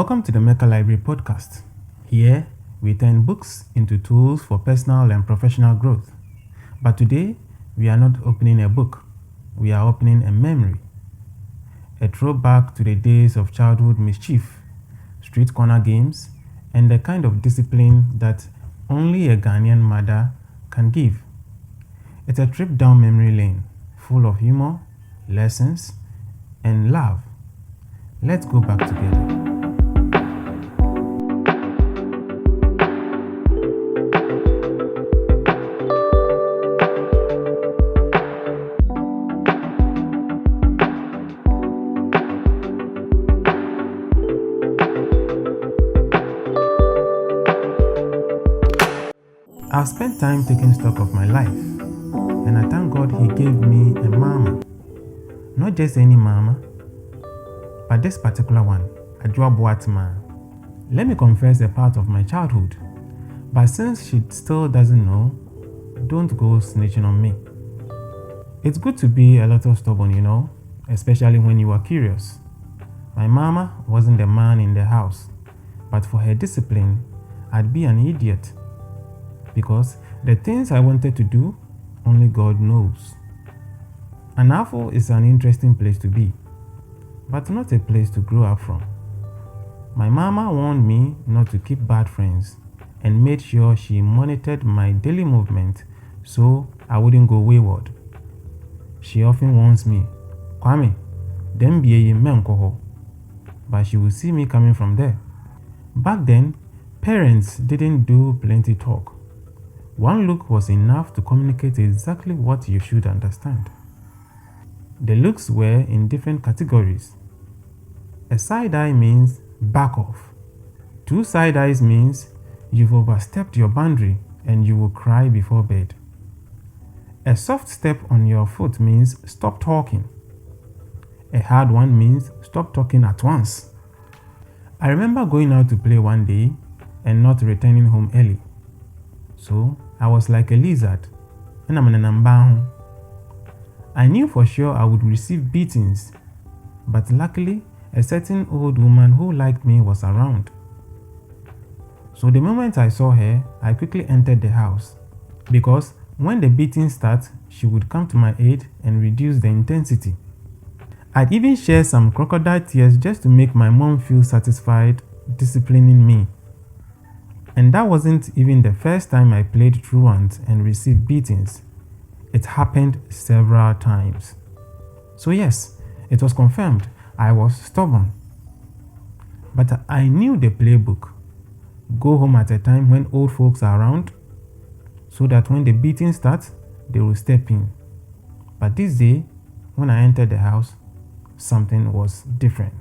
Welcome to the Mecca Library podcast. Here, we turn books into tools for personal and professional growth. But today, we are not opening a book. We are opening a memory. A throwback to the days of childhood mischief, street corner games, and the kind of discipline that only a Ghanaian mother can give. It's a trip down memory lane, full of humor, lessons, and love. Let's go back together. I've spent time taking stock of my life, and I thank God He gave me a mama. Not just any mama, but this particular one, Adwa Boatma. Let me confess a part of my childhood, but since she still doesn't know, don't go snitching on me. It's good to be a little stubborn, especially when you are curious. My mama wasn't the man in the house, but for her discipline, I'd be an idiot. Because the things I wanted to do, only God knows. An Afo is an interesting place to be, but not a place to grow up from. My mama warned me not to keep bad friends and made sure she monitored my daily movement so I wouldn't go wayward. She often warns me, Kwame, dem be menkoho, but she will see me coming from there. Back then, parents didn't do plenty talk. One look was enough to communicate exactly what you should understand. The looks were in different categories. A side eye means back off. 2 side eyes means you've overstepped your boundary and you will cry before bed. A soft step on your foot means stop talking. A hard one means stop talking at once. I remember going out to play one day and not returning home early. So I was like a lizard, and I'm in an ambahu. I knew for sure I would receive beatings, but luckily, a certain old woman who liked me was around. So the moment I saw her, I quickly entered the house, because when the beating starts, she would come to my aid and reduce the intensity. I'd even share some crocodile tears just to make my mom feel satisfied disciplining me. And that wasn't even the first time I played truant and received beatings. It happened several times. So yes, it was confirmed I was stubborn. But I knew the playbook. Go home at a time when old folks are around, so that when the beating starts, they will step in. But this day, when I entered the house, something was different.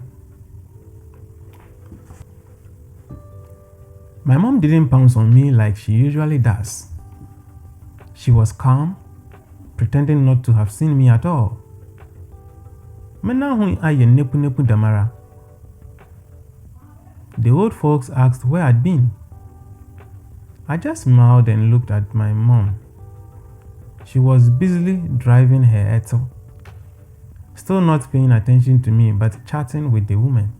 My mom didn't pounce on me like she usually does. She was calm, pretending not to have seen me at all. The old folks asked where I'd been. I just smiled and looked at my mom. She was busily driving her Eto, still not paying attention to me but chatting with the woman.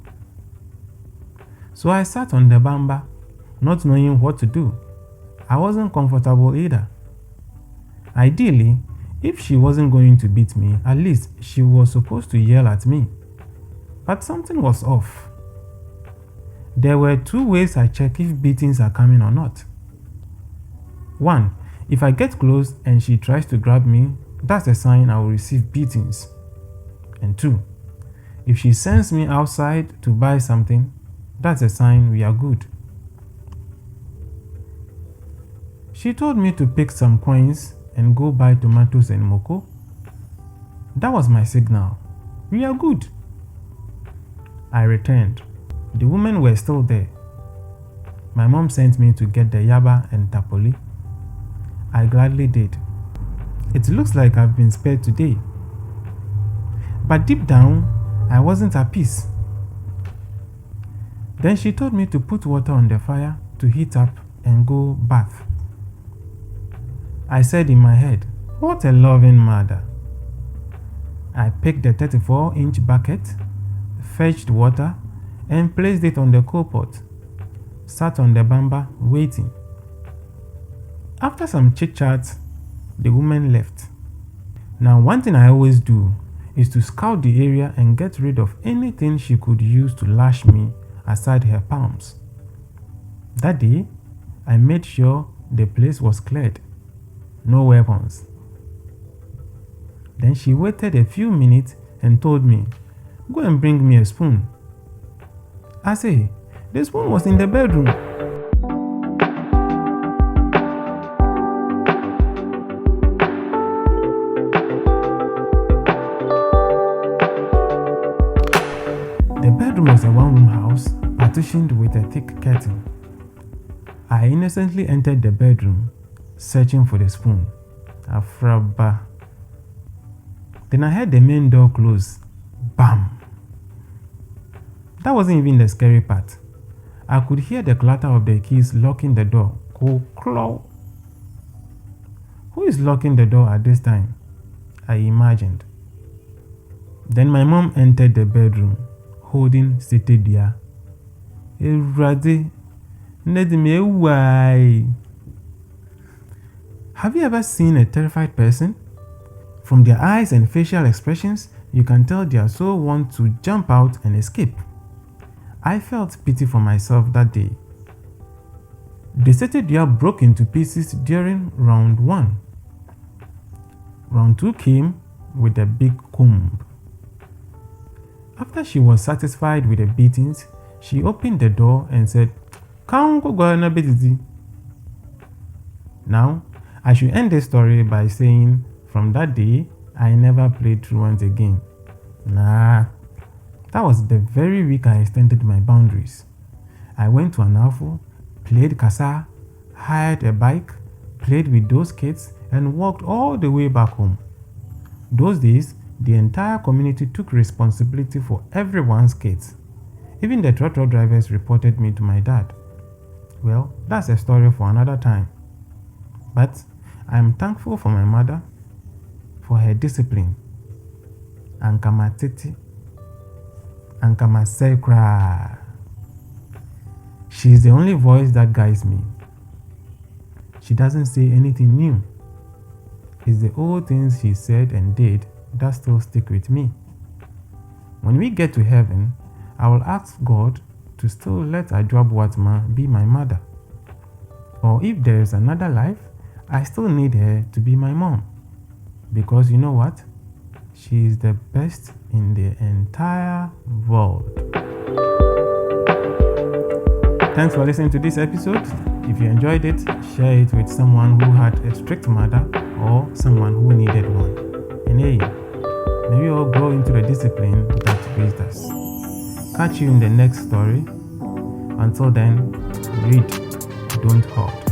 So I sat on the bamba, not knowing what to do. I wasn't comfortable either. Ideally, if she wasn't going to beat me, at least she was supposed to yell at me. But something was off. There were 2 ways I check if beatings are coming or not. 1, if I get close and she tries to grab me, that's a sign I will receive beatings. And 2, if she sends me outside to buy something, that's a sign we are good. She told me to pick some coins and go buy tomatoes and moko. That was my signal. We are good. I returned. The women were still there. My mom sent me to get the yaba and tapoli. I gladly did. It looks like I've been spared today. But deep down, I wasn't at peace. Then she told me to put water on the fire to heat up and go bath. I said in my head, what a loving mother. I picked the 34-inch bucket, fetched water, and placed it on the coal pot. Sat on the bamba waiting. After some chit-chat, the woman left. Now, one thing I always do is to scout the area and get rid of anything she could use to lash me aside her palms. That day, I made sure the place was cleared. No weapons. Then she waited a few minutes and told me, "Go and bring me a spoon." I say, "The spoon was in the bedroom." The bedroom was a one-room house, partitioned with a thick curtain. I innocently entered the bedroom, searching for the spoon. Afraba. Then I heard the main door close. Bam! That wasn't even the scary part. I could hear the clatter of the keys locking the door. Claw. Who is locking the door at this time? I imagined. Then my mom entered the bedroom, holding Sitedia. Have you ever seen a terrified person? From their eyes and facial expressions, you can tell they are so want to jump out and escape. I felt pity for myself that day. The Sitedia broke into pieces during round 1. Round 2 came with a big comb. After she was satisfied with the beatings, she opened the door and said, Now, I should end this story by saying, from that day, I never played truants again. Nah, that was the very week I extended my boundaries. I went to an alpha, played kasa, hired a bike, played with those kids, and walked all the way back home. Those days, the entire community took responsibility for everyone's kids. Even the trotro drivers reported me to my dad. Well, that's a story for another time. But I am thankful for my mother, for her discipline. Ankamatiti, Ankamasekra. She is the only voice that guides me. She doesn't say anything new. It's the old things she said and did that still stick with me. When we get to heaven, I will ask God to still let Ajuabuatma be my mother. Or if there is another life, I still need her to be my mom. Because you know what? She is the best in the entire world. Thanks for listening to this episode. If you enjoyed it, share it with someone who had a strict mother or someone who needed one. And hey, may we all grow into the discipline that raised us. Catch you in the next story. Until then, read, don't hoard.